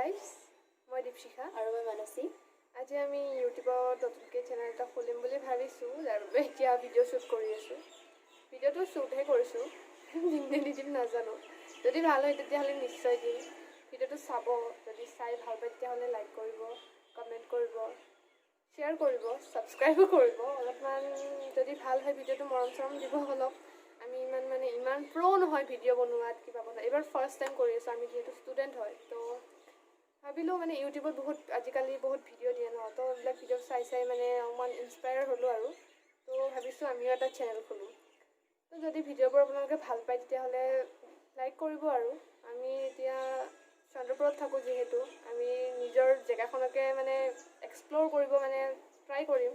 Guys, মই দীপশিখা আৰু মই মানসী। আজি আমি ইউটিউবত নতুনকৈ চেনেল এটা খুলিম বুলি ভাবিছোঁ, যাৰ বাবে এতিয়া ভিডিঅ' শ্বুট কৰি আছোঁ। ভিডিঅ'টো শ্বুটহে কৰিছোঁ, দিম নে নিদিম নাজানো। যদি ভাল হয় তেতিয়াহ'লে নিশ্চয় দিম। ভিডিঅ'টো চাব, যদি চাই ভাল পায় তেতিয়াহ'লে লাইক কৰিব, কমেণ্ট কৰিব, শ্বেয়াৰ কৰিব, ছাবস্ক্ৰাইবো কৰিব। অলপমান যদি ভাল হয় ভিডিঅ'টো মৰম চৰম দিব অলপ। আমি ইমান প্ৰ' নহয় ভিডিঅ' বনোৱাত, কিবা বনোৱা। এইবাৰ ফাৰ্ষ্ট টাইম কৰি আছোঁ, আমি যিহেতু ষ্টুডেণ্ট হয়। তো ভাবিলোঁ ইউটিউবত আজিকালি বহুত ভিডিঅ' দিয়ে ন, তো এইবিলাক ভিডিঅ' চাই অকণমান ইনস্পায়াৰ হ'লোঁ আৰু। তো ভাবিছোঁ আমিও এটা চেনেল খোলোঁ। তো যদি ভিডিঅ'বোৰ আপোনালোকে ভাল পায় তেতিয়াহ'লে লাইক কৰিব আৰু। আমি এতিয়া চন্দ্ৰপুৰত থাকোঁ যিহেতু, আমি নিজৰ জেগাখনকে এক্সপ্ল'ৰ কৰিব ট্ৰাই কৰিম।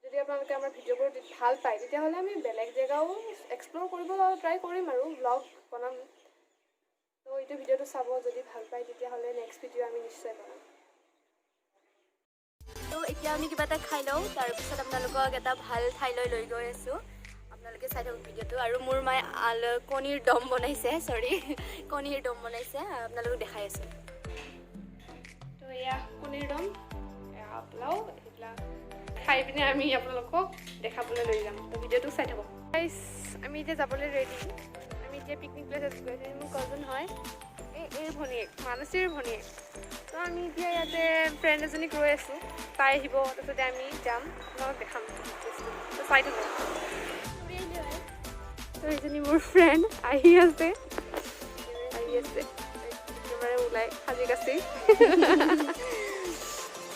যদি আপোনালোকে আমাৰ ভিডিঅ'বোৰ ভাল পায় তেতিয়াহ'লে আমি বেলেগ জেগাও এক্সপ্ল'ৰ কৰিব ট্ৰাই কৰিম আৰু ব্লগ বনাম। তো এইটো ভিডিঅ'টো চাব, যদি ভাল পায় তেতিয়াহ'লে নেক্সট ভিডিঅ' আমি নিশ্চয় বনাম। তো এতিয়া আমি কিবা এটা খাই লওঁ, তাৰপিছত আপোনালোকক এটা ভাল ঠাইলৈ লৈ গৈ আছোঁ। আপোনালোকে চাই থাকক ভিডিঅ'টো। আৰু মোৰ মায়ে কণীৰ দম বনাইছে, আপোনালোকক দেখাই আছোঁ। তো এয়া কণীৰ দম, এয়া পোলাও, এইবিলাক খাই পিনে আমি আপোনালোকক দেখাবলৈ লৈ যাম। তো ভিডিঅ'টো চাই থাকক। গাইজ, আমি এতিয়া যাবলৈ ৰেডি। আমি এতিয়া পিকনিক প্লেচত গৈ আছোঁ। মোৰ কাজন হয়, এই ভনীয়েক, মানসীৰ ভনীয়েক। তো আমি এতিয়া ইয়াতে ফ্ৰেণ্ড এজনীক ৰৈ আছোঁ, তাই আহিব, তাৰপিছতে আমি যাম, আপোনালোকক দেখাম। তো চাই থাকক। তো এইজনী মোৰ ফ্ৰেণ্ড আহি আছে, একেবাৰে ওলাই সাজি কাচি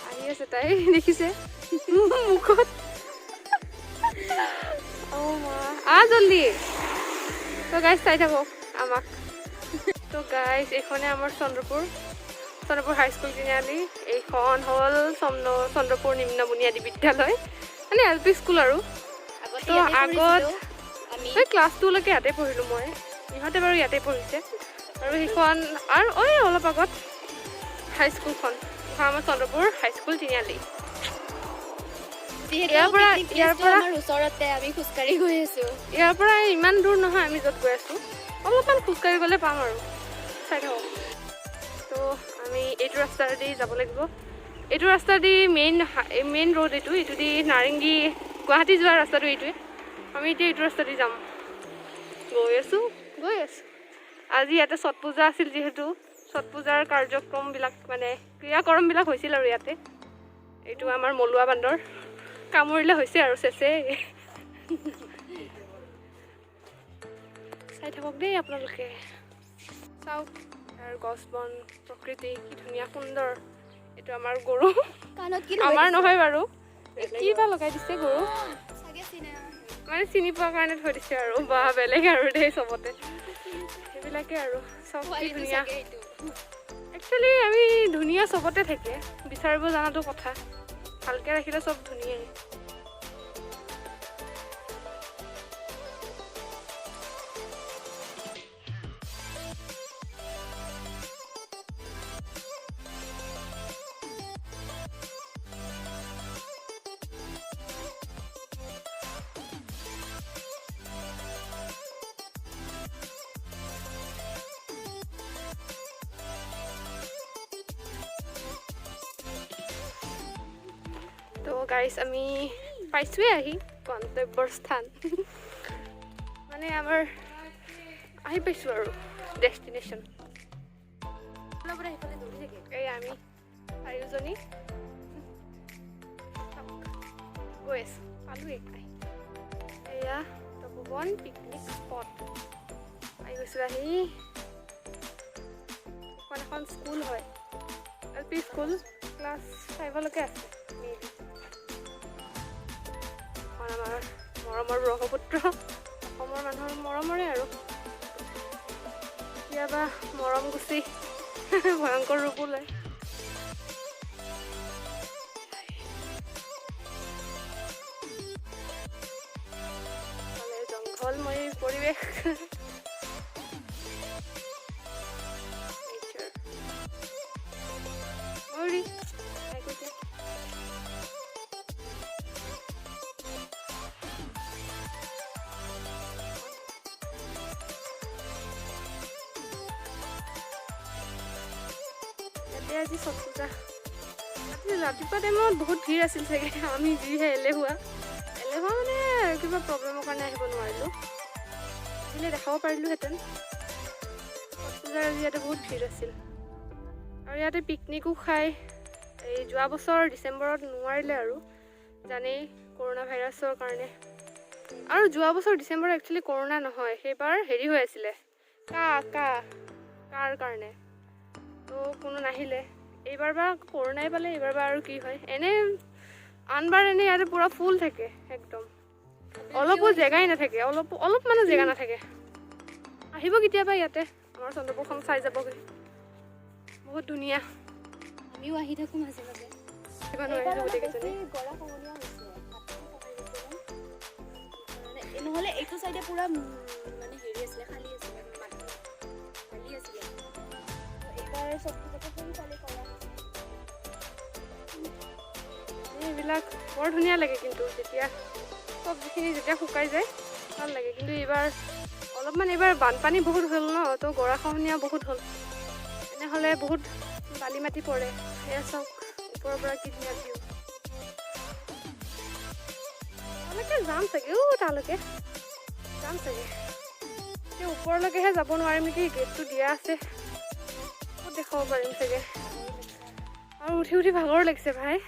আহি আছে। তাই দেখিছে মুখত, জল্দি। তো গাইজ চাই থাকক আমাক। তো গাইজ, এইখনে আমাৰ চন্দ্ৰপুৰ হাইস্কুল তিনিআলি। এইখন হ'ল চন্দ্ৰপুৰ নিম্ন বুনিয়াদী বিদ্যালয়, LP স্কুল আৰু। তো আগত ক্লাছ 2লৈকে ইয়াতে পঢ়িলোঁ মই, ইহঁতে বাৰু ইয়াতে পঢ়িছে। আৰু সেইখন আৰু অলপ আগত হাইস্কুলখন, আমাৰ চন্দ্ৰপুৰ হাইস্কুল তিনিআলি। ইয়াৰ পৰা ওচৰতে আমি খোজকাঢ়ি গৈ আছোঁ। ইয়াৰ পৰা ইমান দূৰ নহয়, আমি য'ত গৈ আছোঁ অলপমান খোজকাঢ়ি গ'লে পাম আৰু। চাই থাকক। তো আমি এইটো ৰাস্তাদি যাব লাগিব। এইটো ৰাস্তা দি মেইন ৰোড, এইটো দি নাৰেংগী গুৱাহাটী যোৱা ৰাস্তাটো এইটোৱে। আমি এতিয়া এইটো ৰাস্তা দি যাম। গৈ আছোঁ। আজি ইয়াতে ছট পূজা আছিল, যিহেতু ছট পূজাৰ ক্ৰিয়াকৰ্মবিলাক হৈছিল আৰু ইয়াতে। এইটো আমাৰ মলুৱা বান্দৰ, কামুৰিলে হৈছে আৰু চেচে। চাই থাকক দেই আপোনালোকে। চাওক আৰু গছ বন, প্ৰকৃতি কি ধুনীয়া সুন্দৰ। এইটো আমাৰ গৰু, আমাৰ নহয় বাৰু, কি বা লগাই দিছে গৰু, চিনি পোৱাৰ কাৰণে থৈ দিছে আৰু। বা বেলেগ আৰু দেই, চবতে সেইবিলাকে আৰু। চব কি ধুনীয়া। একচুৱেলি আমি ধুনীয়া চবতে থাকে, বিচাৰিব জনাটো কথা। ভালকৈ ৰাখিলে চব ধুনীয়াই। তো গাইজ, আমি পাইছোঁৱে আহি গন্তব্যৰ স্থান। আমাৰ আহি পাইছোঁ আৰু ডেষ্টিনেশ্যন। এই আমি চাৰিওজনী গৈ আছোঁ, পালোঁৱে। এয়া তপোবন পিকনিক স্পট আহি গৈছোঁ। এখন স্কুল হয়, LP স্কুল, ক্লাছ 5লৈকে আছে। আমাৰ মৰমৰ ব্ৰহ্মপুত্ৰ, অসমৰ মানুহৰ মৰমৰে আৰু। কেতিয়াবা মৰম গুচি ভয়ংকৰ ৰূপো লয়। জংঘলময় পৰিৱেশ। ইয়াতে আজি ছট পূজা ৰাতিপুৱা টাইমত বহুত ভিৰ আছিল চাগে আমি যিহে এলেহুৱা মানে কিবা প্ৰব্লেমৰ কাৰণে আহিব নোৱাৰিলোঁ আহিলে দেখাব পাৰিলোঁহেঁতেন ছট পূজাৰ আজি ইয়াতে বহুত ভিৰ আছিল আৰু ইয়াতে পিকনিকো খায় এই যোৱা বছৰ ডিচেম্বৰত নোৱাৰিলে আৰু জানেই কৰোণা ভাইৰাছৰ কাৰণে আৰু যোৱা বছৰ ডিচেম্বৰত একচুৱেলি কৰোণা নহয় সেইবাৰ হেৰি হৈ আছিলে কাৰ কাৰণে তো কোনো নাহিলে এইবাৰ বা কৰোণাই পালে এইবাৰ বা আৰু কি হয় এনে আনবাৰ এনে ইয়াতে পুৰা ফুল থাকে একদম অলপো জেগাই নাথাকে অলপ মানে জেগা নাথাকে আহিব কেতিয়াবা ইয়াতে আমাৰ চন্দ্ৰপুৰখন চাই যাবগৈ বহুত ধুনীয়া আমিও আহি থাকোঁ মাজে মাজে নহ'লে এইটো চাইডে পুৰা মানে হেৰি আছিলে খালী আছিলে খালী আছিলে এইবাৰ চব এইবিলাক বৰ ধুনীয়া লাগে কিন্তু যেতিয়া চব্জিখিনি যেতিয়া শুকাই যায় ভাল লাগে কিন্তু এইবাৰ অলপমান এইবাৰ বানপানী বহুত হ'ল ন তো গৰাখহনীয়া বহুত হ'ল এনেহ'লে বহুত বালি মাটি পৰে সেয়া চাওক ওপৰৰ পৰা কি ধুনীয়া ভিউ তালৈকে যাম চাগে তালৈকে যাম চাগে সেই ওপৰলৈকেহে যাব নোৱাৰিম নেকি গেটটো দিয়া আছে ক'ত দেখাব পাৰিম চাগে আৰু উঠি ভাগৰ লাগিছে ভাই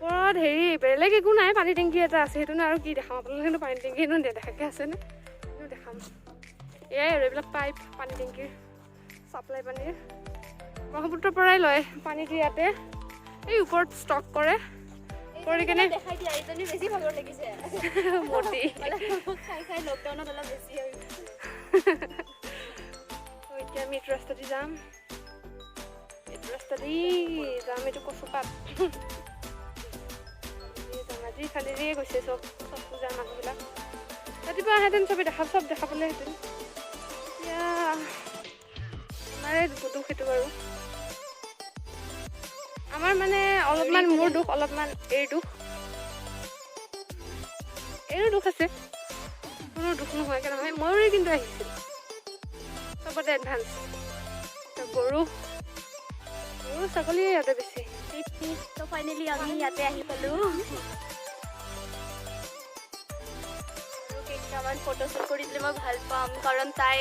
ওপৰত হেৰি বেলেগ একো নাই পানী টেংকি এটা আছে সেইটোনো আৰু কি দেখাম আপোনালোকে কিন্তু পানী টেংকি এনেও নেদেখাকৈ আছেনে কিন্তু দেখাম এয়াই আৰু এইবিলাক পাইপ পানী টেংকিৰ চাপ্লাই পানীৰ ব্ৰহ্মপুত্ৰৰ পৰাই লয় পানীটো ইয়াতে এই ওপৰত ষ্টক কৰে কৰি কেনে দেখাই দিয়া এইজনী বেছি ভাগৰ লাগিছে মতি খাই লকডাউনত অলপ বেছি হৈ এতিয়া আমি এইটো ৰাস্তা দি যাম এইটো কচুপাত আজি খালিৰে গৈছে চব পূজাৰ মানুহবিলাক ৰাতিপুৱা আহেঁতেন চবে চব দেখা পালেহেঁতেন এতিয়া আমাৰে দুখ সেইটো বাৰু আমাৰ মানে অলপমান মোৰ দুখ অলপমান এইৰ দুখ আছে কোনো দুখ নোহোৱাকৈ নহয় ময়ূৰে কিন্তু আহিছিল চবতে এডভান্স গৰু ছাগলী ইয়াতে বেছি তো ফাইনেলি আমি ইয়াতে আহি পালোঁ কেইটামান ফটোশ্বুট কৰি দিলে মই ভাল পাম কাৰণ তাই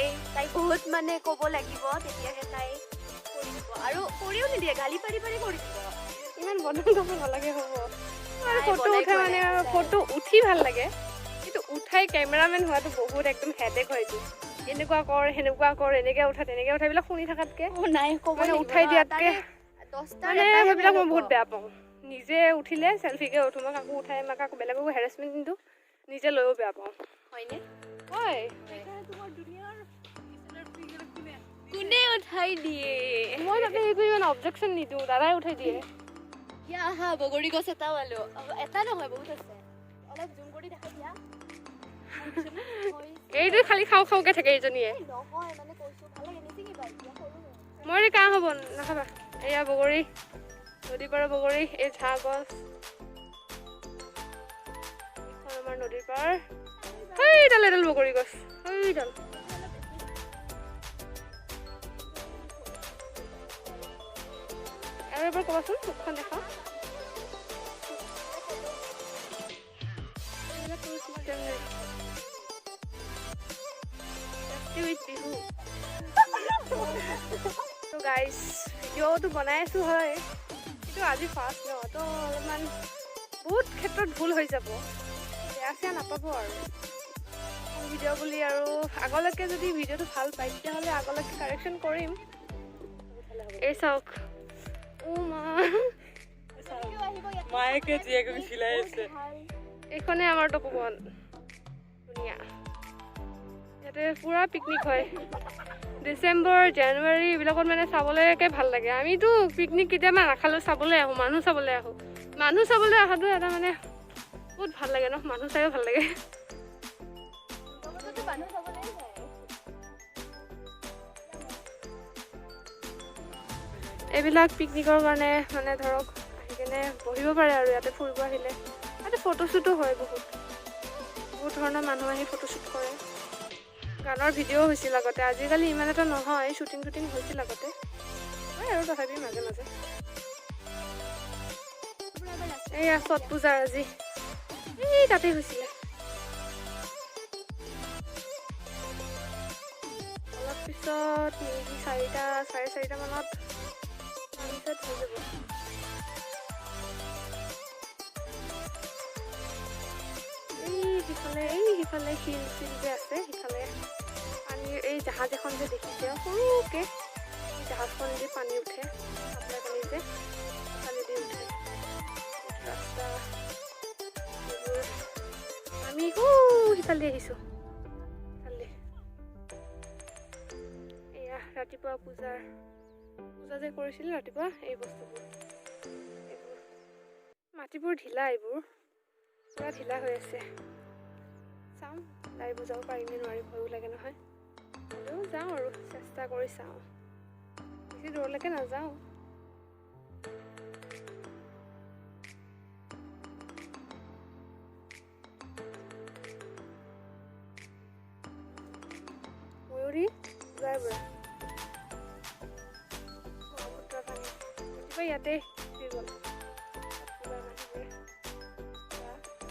বহুত মানে ক'ব লাগিব তেতিয়াহে তাই কৰি দিব আৰু কৰিও নিদিয়ে গালি পাৰি কৰি দিব ইমান বদল কৰিব নালাগে হ'ব আৰু ফটো উঠা মানে ফটো উঠি ভাল লাগে কিন্তু উঠাই কেমেৰামেন হোৱাটো বহুত একদম হেডেক হয়তো এনেকুৱা কৰ সেনেকুৱা কৰ এনেকৈ উঠা তেনেকৈ উঠা এইবিলাক শুনি থকাতকৈ নাই ক'ব মানে উঠাই দিয়াতকৈ মানে সেইবিলাক মই বহুত বেয়া পাওঁ নিজে উঠিলে চেল্ফিকে উঠো মই কাকো উঠাই মই কাকো বেলেগকো হেৰাচমেণ্ট কিন্তু নিজে লৈও বেয়া পাওঁ হয়নে হয় কোনে উঠাই দিয়ে মই তাতে একো ইমান অবজেকশ্যন নিদিওঁ দাদাই উঠাই দিয়ে হা বগৰী গছ এটা পালো এটা নহয় বহুত আছে অলপ জুম কৰি দেখাই দিয়া এইটো খালি খাওঁকৈ থাকে এইজনীয়ে নহয় মানে কৈছো ভাল লাগে নিচিঙিবা এতিয়া সৰু মই কাহ হ'ব নাখাবা এয়া বগৰী নদীৰ পাৰৰ বগৰী এই ঝাঁ গছ আমাৰ নদীৰ পাৰ সেইডাল এডাল বগৰী গছ সেইডাল আৰু এবাৰ ক'বাচোন মুখখন দেখা বিহু তো গাইজ ভিডিঅ'টো বনাই আছোঁ হয় কিন্তু আজি ফাৰ্ষ্ট ন তো অলপমান বহুত ক্ষেত্ৰত ভুল হৈ যাব বেয়া চেয়া নাপাব আৰু ভিডিঅ' বুলি আৰু আগলৈকে যদি ভিডিঅ'টো ভাল পায় তেতিয়াহ'লে আগলৈকে কাৰেকশ্যন কৰিম এই চাওক মায়েকে জীয়েক চিলাই আছে এইখনে আমাৰ তপোবন ধুনীয়া ইয়াতে পুৰা পিকনিক হয় ডিচেম্বৰ জানুৱাৰী এইবিলাকত মানে চাবলৈকে ভাল লাগে আমিতো পিকনিক কেতিয়াবা নাখালেও চাবলৈ আহোঁ মানুহ চাবলৈ অহাটো এটা মানে বহুত ভাল লাগে ন মানুহ চাইও ভাল লাগে এইবিলাক পিকনিকৰ কাৰণে মানে ধৰক আহি কেনে বহিব পাৰে আৰু ইয়াতে ফুৰিব আহিলে ইয়াতে ফটোশ্বুটো হয় বহুত ধৰণৰ মানুহ আহি ফটোশ্বুট কৰে গানৰ ভিডিঅ' হৈছিল আগতে আজিকালি ইমান এটা নহয় শ্বুটিং হৈছিল আগতে হয় আৰু আৰু তথাপি মাজে মাজে এইয়া ছট পূজাৰ আজি এই তাতে হৈছিলে অলপ পিছত মেবি 4টা 4:30 মানত তাৰপিছত হৈ যাব সিফালে শিল চিল যে আছে সিফালে পানীৰ এই জাহাজ এখন যে দেখিছে সৰুকৈ জাহাজখন দি পানী উঠে চাপ্লাই পানী যে পানী দি উঠে ৰাস্তা এইবোৰ আমি সিফালে আহিছোঁ সিফালে এয়া ৰাতিপুৱা পূজা যে কৰিছিল ৰাতিপুৱা এই বস্তুবোৰ এইবোৰ মাটিবোৰ ঢিলা এইবোৰ পুৰা ঢিলা হৈ আছে চাওঁ লাইভ যাব পাৰিমনে নোৱাৰি ভয়ো লাগে নহয় হ'লেও যাওঁ আৰু চেষ্টা কৰি চাওঁ বেছি দূৰলৈকে নাযাওঁ ময়ূৰী যায় বৰা ৰাতিপুৱা ইয়াতে গ'ল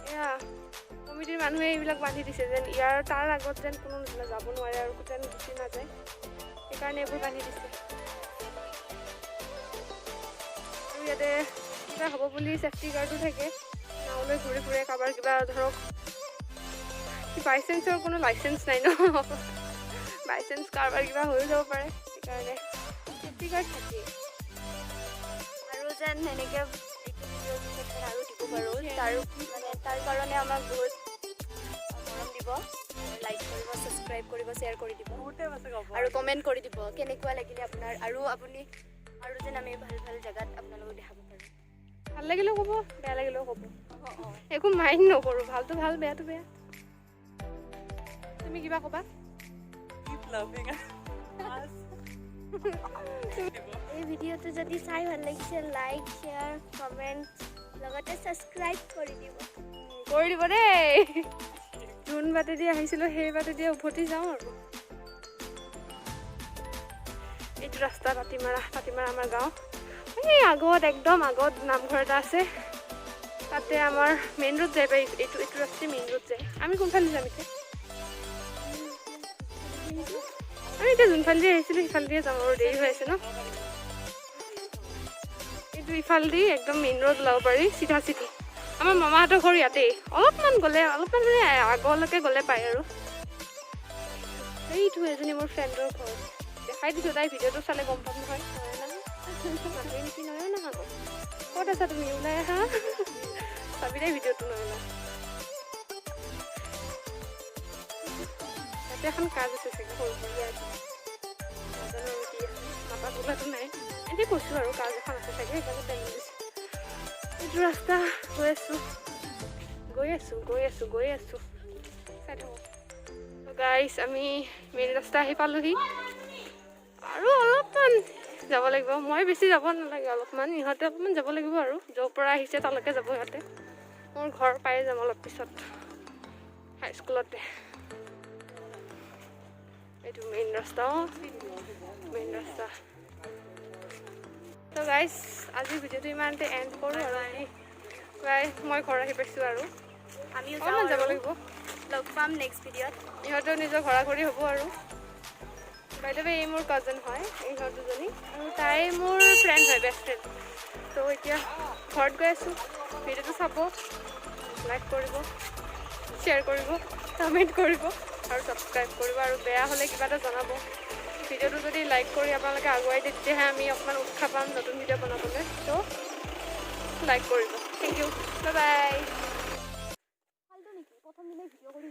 এয়া কমিটিৰ মানুহে এইবিলাক বান্ধি দিছে যেন ইয়াৰ তাৰ আগত যেন কোনো যাব নোৱাৰে আৰু যেন গুচি নাযায় সেইকাৰণে এইবোৰ বান্ধি দিছে আৰু ইয়াতে কিবা হ'ব বুলি ছেফটি গাৰ্ডো থাকে নাওলৈ ঘূৰি ফুৰে কাৰোবাৰ কিবা ধৰক বাইচান্সৰ কোনো লাইচেঞ্চ নাই ন বাইচান্স কাৰোবাৰ কিবা হৈ যাব পাৰে সেইকাৰণে ছেফটি গাৰ্ড থাকেই আৰু যেন সেনেকৈ আৰু দিব পাৰোঁ তাৰ কাৰণে আমাক বহুত মৰম দিব লাইক কৰিব ছাবস্ক্ৰাইব কৰিব শ্বেয়াৰ কৰি দিব আৰু কমেণ্ট কৰি দিব কেনেকুৱা লাগিলে আপোনাৰ আৰু আপুনি আৰু যেন আমি ভাল ভাল জেগাত আপোনালোকক দেখাব পাৰোঁ ভাল লাগিলেও ক'ব বেয়া লাগিলেও ক'ব একো মাইণ্ড নকৰোঁ ভালটো ভাল বেয়াটো বেয়া তুমি কিবা ক'বা এই ভিডিঅ'টো যদি চাই ভাল লাগিছে লাইক শ্বেয়াৰ কমেণ্ট লগতে ছাবস্ক্ৰাইব কৰি দিব দেই যোন বাটেদি আহিছিলোঁ সেই বাটেদি উভতি যাওঁ আৰু এইটো ৰাস্তা পাতিমাৰা আমাৰ গাঁও এই আগত একদম আগত নামঘৰ এটা আছে তাতে আমাৰ মেইন ৰোড যায় এইটো ৰাস্তাই মেইন ৰোড যায় আমি কোনফালে যাম এতিয়া আমি এতিয়া যোনফালেদি আহিছিলোঁ সিফালেদিয়ে যাম আৰু দেৰি হৈ আছে ন এইটো ইফালেদি একদম মেইন ৰোড ওলাব পাৰি চিধা চিধি আমাৰ মামাহঁতৰ ঘৰ ইয়াতেই অলপমান মানে আগলৈকে গ'লে পায় আৰু এইটো এজনী মোৰ ফ্ৰেণ্ডৰ ঘৰ দেখাই দিছোঁ তাই ভিডিঅ'টো চালে গম পাম নহয় মানুহে নেকি নহয় নাহাব ক'ত আছা তুমি ওলাই আহা চাবি দেই ভিডিঅ'টো নহয় ইয়াতে এখন কাজ আছে চাগে সৰু সৰু আছে নাজানো আৰু কি আছে মাতা বোলাটো নাই এনেই কৈছোঁ আৰু কাজ এখন আছে চাগে সেইকাৰণে টাইম দিছোঁ এইটো ৰাস্তা গৈ আছোঁ চাই থাকোঁ গাইছ আমি মেইন ৰাস্তা আহি পালোহি আৰু অলপমান যাব লাগিব মই বেছি যাব নালাগে অলপমান ইহঁতে অলপমান যাব লাগিব আৰু য'ৰ পৰা আহিছে তালৈকে যাব সিহঁতে মোৰ ঘৰ পাই যাম অলপ পিছত হাইস্কুলতে এইটো মেইন ৰাস্তা তো গাইজ আজি ভিডিঅ'টো ইমানতে এণ্ড কৰোঁ আৰু প্ৰায় মই ঘৰ আহি পাইছোঁ আৰু আমিও অকণমান যাব লাগিব লগ পাম নেক্সট ভিডিঅ'ত ইহঁতেও নিজৰ ঘৰা ঘৰি হ'ব আৰু বাইদেউ এই মোৰ কাজন হয় এই ঘৰ দুজনী আৰু তাই মোৰ ফ্ৰেণ্ড হয় বেষ্ট ফ্ৰেণ্ড তো এতিয়া ঘৰত গৈ আছোঁ ভিডিঅ'টো চাব লাইক কৰিব শ্বেয়াৰ কৰিব কমেণ্ট কৰিব আৰু ছাবস্ক্ৰাইব কৰিব আৰু বেয়া হ'লে কিবা এটা জনাব ভিডিঅ'টো যদি লাইক কৰি আপোনালোকে আগুৱাই দিয়ে তেতিয়াহে আমি অকণমান উৎসাহ পাম নতুন ভিডিঅ' বনাবলৈ তো লাইক কৰিব থেংক ইউ বাই প্ৰথম দিনাই ভিডিঅ' কৰি